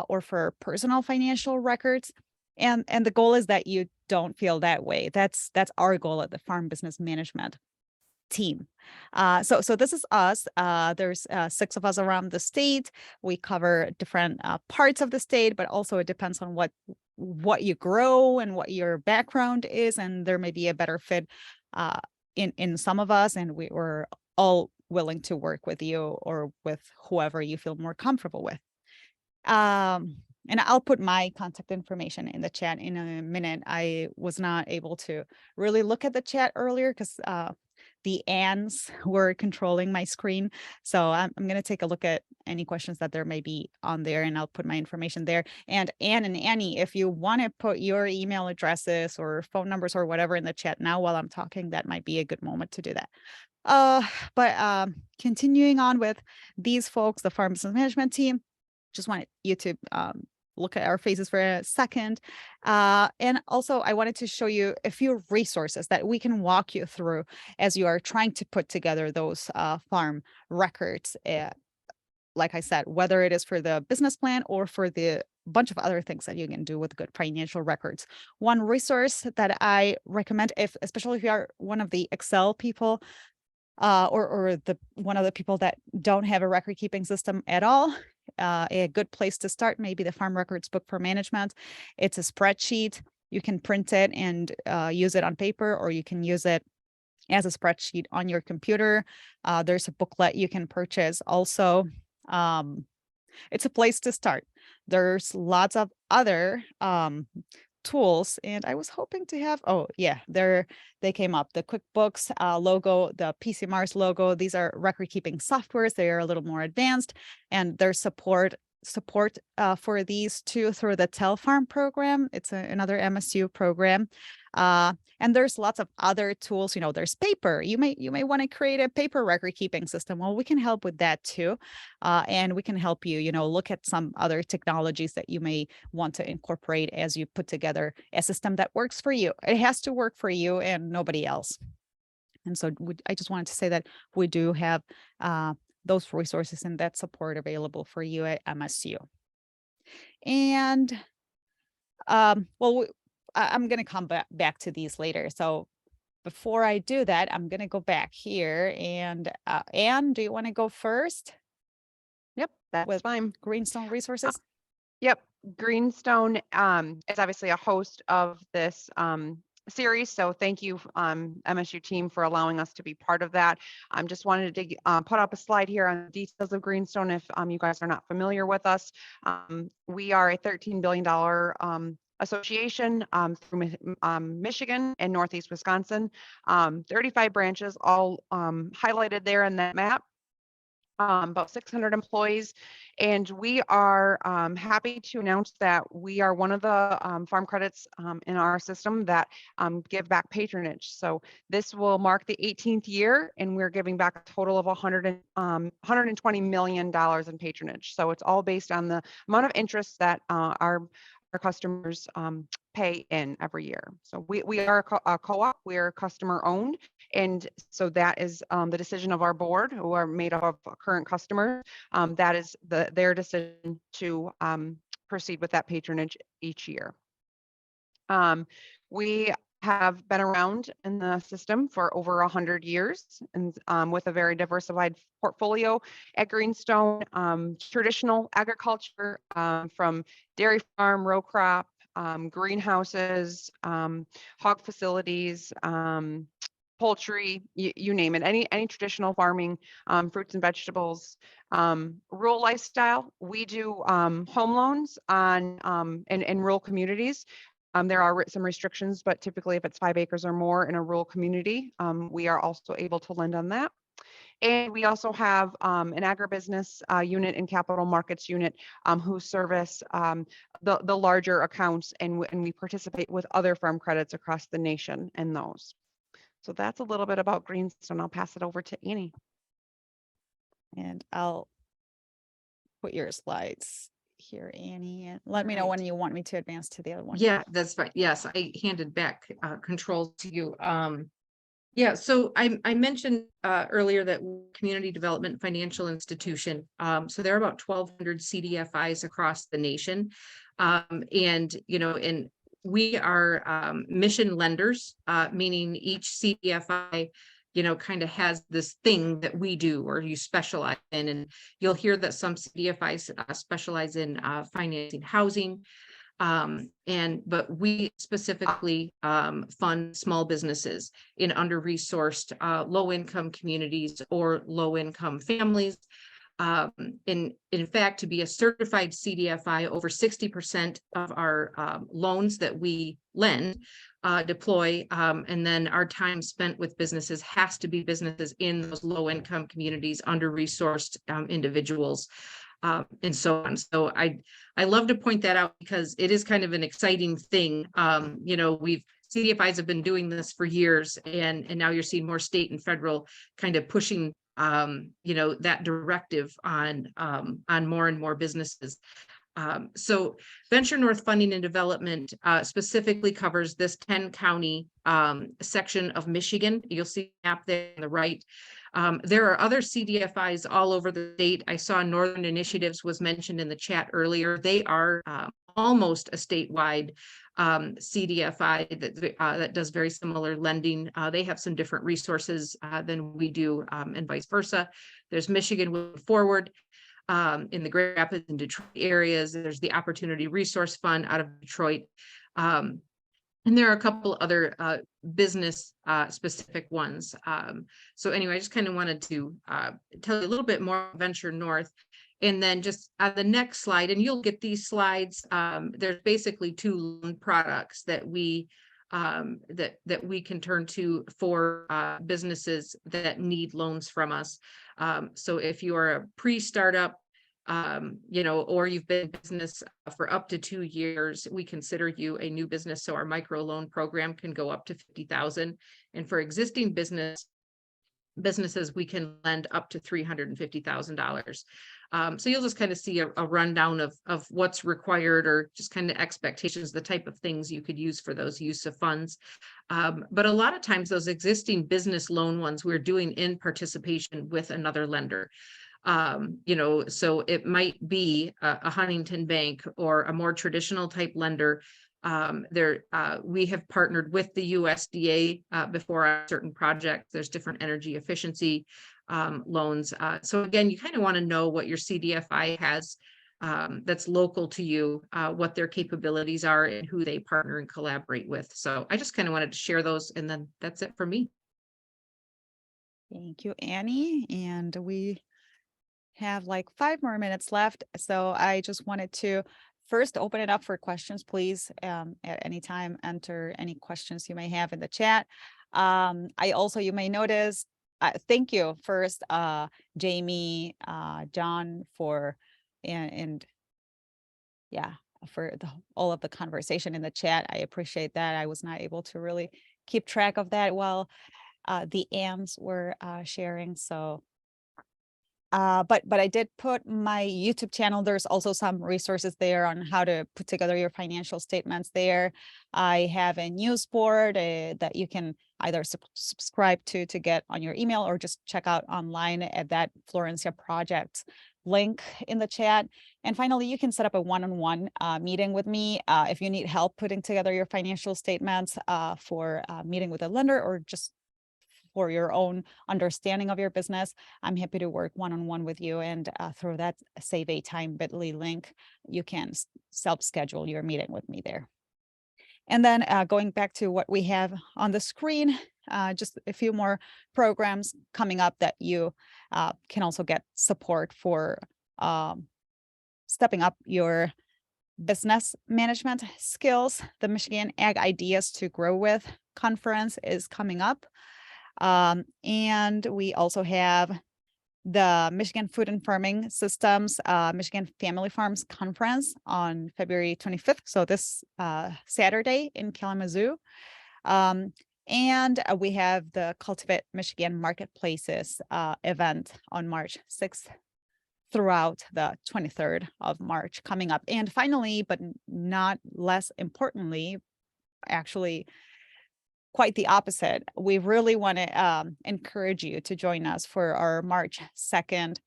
or for personal financial records. And the goal is that you don't feel that way. That's our goal at the Farm Business Management team. So this is us. There's 6 of us around the state. We cover different parts of the state, but also it depends on what you grow and what your background is, and there may be a better fit in some of us, and we're all willing to work with you or with whoever you feel more comfortable with. And I'll put my contact information in the chat in a minute. I was not able to really look at the chat earlier because the Anns were controlling my screen. So I'm going to take a look at any questions that there may be on there, and I'll put my information there. And Ann and Annie, if you want to put your email addresses or phone numbers or whatever in the chat now while I'm talking, that might be a good moment to do that. But continuing on with these folks, the Farm Business Management team, just wanted you to look at our faces for a second. And also I wanted to show you a few resources that we can walk you through as you are trying to put together those farm records. Like I said, whether it is for the business plan or for the bunch of other things that you can do with good financial records. One resource that I recommend, especially if you are one of the Excel people, or one of the people that don't have a record keeping system at all, a good place to start, maybe the Farm Records Book for Management. It's a spreadsheet. You can print it and use it on paper, or you can use it as a spreadsheet on your computer. There's a booklet you can purchase also. It's a place to start. There's lots of other tools, and I was hoping to have, oh yeah, they came up, the QuickBooks logo, the PCMARS logo. These are record keeping softwares. They are a little more advanced, and there's support for these two through the TELFARM program. It's another MSU program. And there's lots of other tools. You know, there's paper. You may want to create a paper record keeping system. Well, we can help with that too. And we can help you, look at some other technologies that you may want to incorporate as you put together a system that works for you. It has to work for you and nobody else. And so I just wanted to say that we do have those resources and that support available for you at MSU. And well, I'm going to come back to these later. So before I do that, I'm going to go back here. And Anne, do you want to go first? Yep, that's fine. Greenstone Resources? Yep, Greenstone is obviously a host of this series. So thank you, MSU team, for allowing us to be part of that. Just wanted to put up a slide here on the details of Greenstone if you guys are not familiar with us. We are a $13 billion association through Michigan and Northeast Wisconsin. 35 branches, all highlighted there in that map. About 600 employees, and we are happy to announce that we are one of the farm credits in our system that give back patronage. So this will mark the 18th year, and we're giving back a total of $120 million in patronage. So it's all based on the amount of interest that our customers pay in every year. So we are a co-op, we are customer owned. And so that is the decision of our board, who are made up of current customers. That is their decision to proceed with that patronage each year. We have been around in the system for over 100 years, and with a very diversified portfolio at Greenstone. Traditional agriculture, from dairy farm, row crop, greenhouses, hog facilities, poultry, you name it, any traditional farming, fruits and vegetables, rural lifestyle. We do home loans on in rural communities. There are some restrictions, but typically if it's 5 acres or more in a rural community, we are also able to lend on that. And we also have an agribusiness unit and capital markets unit who service the larger accounts, and we participate with other farm credits across the nation in those. So that's a little bit about Greenstone. I'll pass it over to Annie. And I'll put your slides here, Annie, and let me know when you want me to advance to the other one. Yeah, that's fine. Yes, I handed back controls to you. Yeah, so I mentioned earlier that Community Development Financial Institution. So there are about 1,200 CDFIs across the nation. And we are mission lenders, meaning each CDFI kind of has this thing that we do or you specialize in. And you'll hear that some CDFIs specialize in financing housing. But we specifically fund small businesses in under-resourced low-income communities or low-income families. In fact, to be a certified CDFI, over 60% of our loans that we lend deploy, and then our time spent with businesses has to be businesses in those low income communities, under-resourced individuals, and so on. So I love to point that out because it is kind of an exciting thing. You know, CDFIs have been doing this for years, and now you're seeing more state and federal kind of pushing you know, that directive on more and more businesses. So Venture North Funding and Development specifically covers this 10 county section of Michigan. You'll see the map there on the right. There are other CDFIs all over the state. I saw Northern Initiatives was mentioned in the chat earlier. They are almost a statewide CDFI that does very similar lending. They have some different resources than we do, and vice versa. There's Michigan Moving Forward in the Grand Rapids and Detroit areas. There's the Opportunity Resource Fund out of Detroit. And there are a couple other business specific ones. So anyway, I just kind of wanted to tell you a little bit more about Venture North. And then just on the next slide, and you'll get these slides, there's basically two loan products that we that we can turn to for businesses that need loans from us. So if you are a pre-startup, you know, or you've been in business for up to 2 years, we consider you a new business. So our micro loan program can go up to 50,000. And for existing businesses, we can lend up to $350,000. So you'll just kind of see a rundown of what's required, or just kind of expectations, the type of things you could use for those use of funds. But a lot of times those existing business loan ones we're doing in participation with another lender. You know, so it might be a Huntington Bank or a more traditional type lender. We have partnered with the USDA before on certain projects. There's different energy efficiency loans. So again, you kind of want to know what your CDFI has that's local to you, what their capabilities are, and who they partner and collaborate with. So I just kind of wanted to share those, and then that's it for me. Thank you, Annie. And we have like 5 more minutes left. So I just wanted to first open it up for questions, please. At any time, enter any questions you may have in the chat. I also, you may notice, thank you first, Jamie, John, for, and yeah, for all of the conversation in the chat. I appreciate that. I was not able to really keep track of that while the AMs were sharing. So but I did put my YouTube channel. There's also some resources there on how to put together your financial statements there. I have a news board that you can either subscribe to get on your email, or just check out online at that Florencia Project link in the chat. And finally, you can set up a one-on-one meeting with me if you need help putting together your financial statements for meeting with a lender, or just for your own understanding of your business. I'm happy to work one-on-one with you, and through that Save a Time bit.ly link, you can self-schedule your meeting with me there. And then going back to what we have on the screen, just a few more programs coming up that you can also get support for stepping up your business management skills. The Michigan Ag Ideas to Grow With conference is coming up. And we also have the Michigan Food and Farming Systems, Michigan Family Farms Conference on February 25th. So this Saturday in Kalamazoo. And we have the Cultivate Michigan Marketplaces event on March 6th throughout the 23rd of March coming up. And finally, but not less importantly, actually, quite the opposite. We really want to encourage you to join us for our March 2nd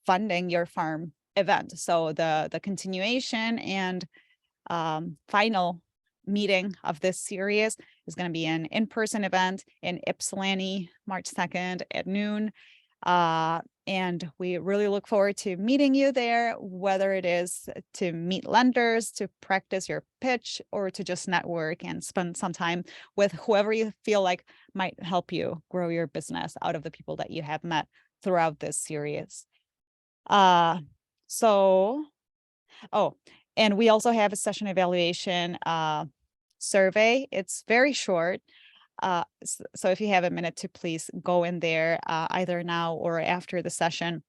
Funding Your Farm event. So the continuation and final meeting of this series is going to be an in-person event in Ypsilanti, March 2nd at noon. And we really look forward to meeting you there, whether it is to meet lenders, to practice your pitch, or to just network and spend some time with whoever you feel like might help you grow your business out of the people that you have met throughout this series. So, oh, and we also have a session evaluation survey. It's very short. So if you have a minute to please go in there either now or after the session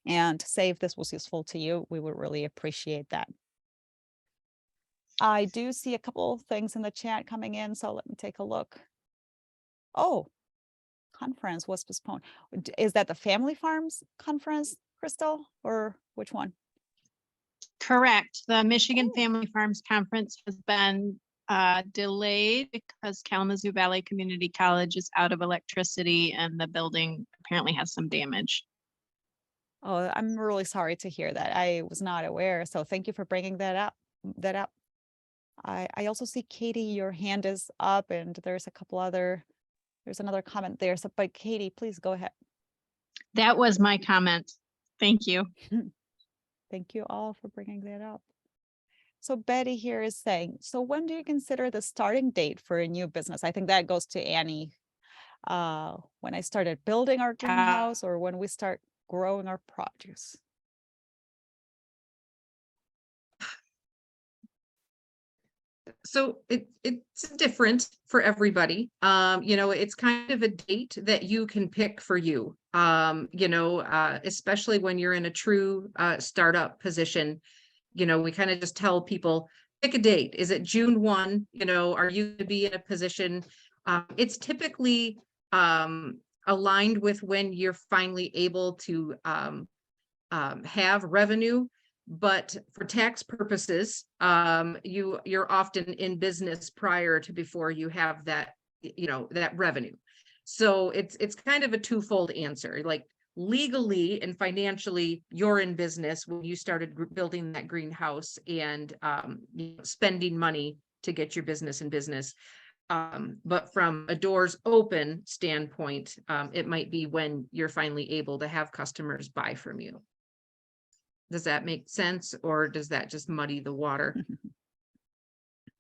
and say if this was useful to you, we would really appreciate that. I do see a couple of things in the chat coming in, so let me take a look. Oh, conference was postponed. Is that the Family Farms conference, Crystal, or which one? Correct. The Michigan Oh. Family Farms Conference has been delayed because Kalamazoo Valley Community College is out of electricity and the building apparently has some damage. Oh, I'm really sorry to hear that. I was not aware. So thank you for bringing that up. I also see Katie, your hand is up, and there's another comment there. So, but Katie, please go ahead. That was my comment. Thank you. Thank you all for bringing that up. So Betty here is saying, so when do you consider the starting date for a new business? I think that goes to Annie. When I started building our greenhouse or when we start growing our produce. So it's different for everybody. It's kind of a date that you can pick for you. Especially when you're in a true startup position, we kind of just tell people, pick a date. Is it June 1? Are you going to be in a position? It's typically aligned with when you're finally able to have revenue. But for tax purposes, you're often in business prior to before you have that, that revenue. So it's kind of a twofold answer. Like legally and financially, you're in business when you started building that greenhouse and spending money to get your business in business. But from a doors open standpoint, it might be when you're finally able to have customers buy from you. Does that make sense, or does that just muddy the water?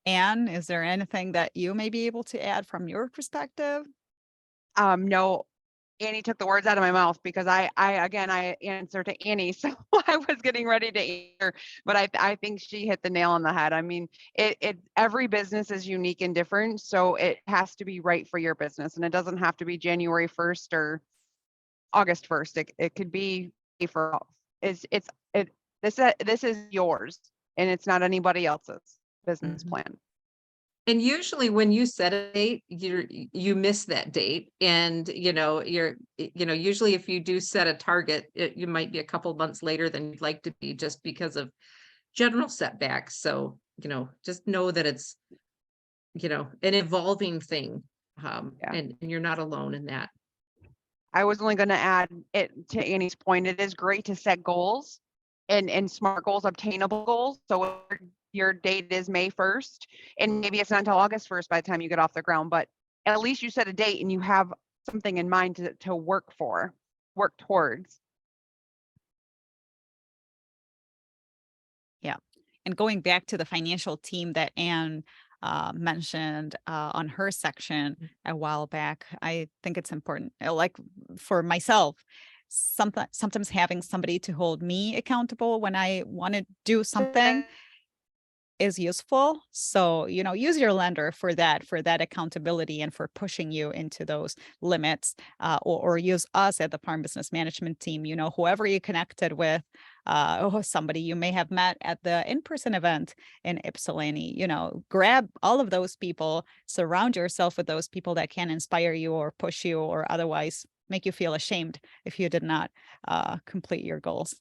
Anne, is there anything that you may be able to add from your perspective? No, Annie took the words out of my mouth because I answer to Annie, so I was getting ready to answer, but I think she hit the nail on the head. I mean, every business is unique and different, so it has to be right for your business, and it doesn't have to be January 1st or August 1st. It could be for this is yours, and it's not anybody else's business Mhm. plan. And usually when you set a date, you miss that date. And, usually if you do set a target, you might be a couple months later than you'd like to be just because of general setbacks. So, just know that it's, an evolving thing. And you're not alone in that. I was only going to add it to Annie's point. It is great to set goals and SMART goals, obtainable goals. So your date is May 1st, and maybe it's not until August 1st by the time you get off the ground, but at least you set a date and you have something in mind to work towards. Yeah. And going back to the financial team that Anne mentioned on her section a while back, I think it's important. Like for myself, sometimes having somebody to hold me accountable when I want to do something is useful. So, use your lender for that accountability and for pushing you into those limits, or use us at the Farm Business Management team, whoever you connected with, or somebody you may have met at the in-person event in Ypsilanti, grab all of those people, surround yourself with those people that can inspire you or push you or otherwise make you feel ashamed if you did not complete your goals.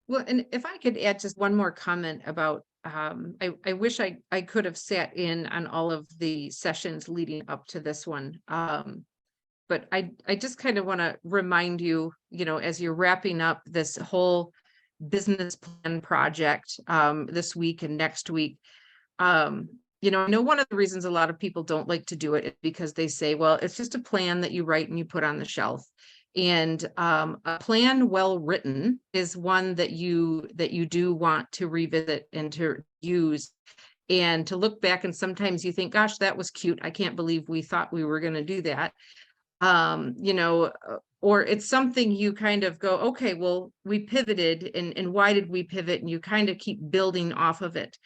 Well, and if I could add just one more comment about, I wish I could have sat in on all of the sessions leading up to this one. But I just kind of want to remind you, as you're wrapping up this whole business plan project this week and next week, I know one of the reasons a lot of people don't like to do it is because they say, well, it's just a plan that you write and you put on the shelf. And a plan well written is one that you do want to revisit and to use and to look back. And sometimes you think, gosh, that was cute. I can't believe we thought we were going to do that. You know, or it's something you kind of go, okay, well, we pivoted and why did we pivot? And you kind of keep building off of it.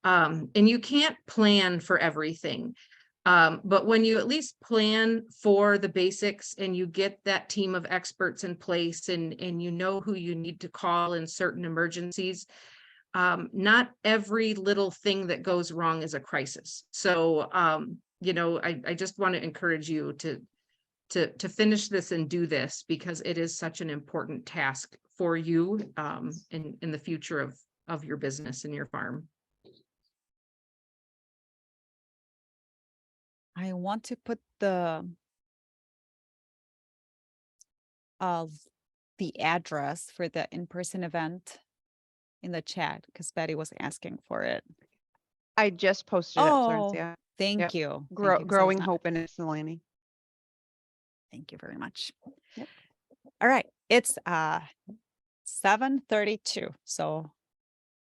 And you can't plan for everything. But when you at least plan for the basics and you get that team of experts in place and you know who you need to call in certain emergencies, not every little thing that goes wrong is a crisis. So, you know, I just want to encourage you to finish this and do this because it is such an important task for you in the future of your business and your farm. I want to put the address for the in-person event in the chat because Betty was asking for it. I just posted it. Oh, Florencia. thank Yep. you. Thank you, 'cause I was Growing not- hope in Ypsilanti. Thank you very much. Yep. All right, it's 7:32. So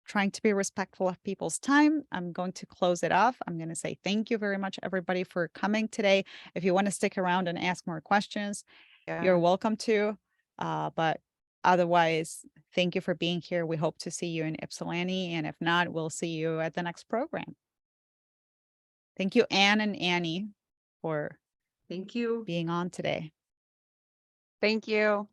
trying to be respectful of people's time, I'm going to close it off. I'm going to say thank you very much, everybody, for coming today. If you want to stick around and ask more questions, Yeah. you're welcome to. But otherwise, thank you for being here. We hope to see you in Ypsilanti. And if not, we'll see you at the next program. Thank you, Anne and Annie, for Thank you. being on today. Thank you.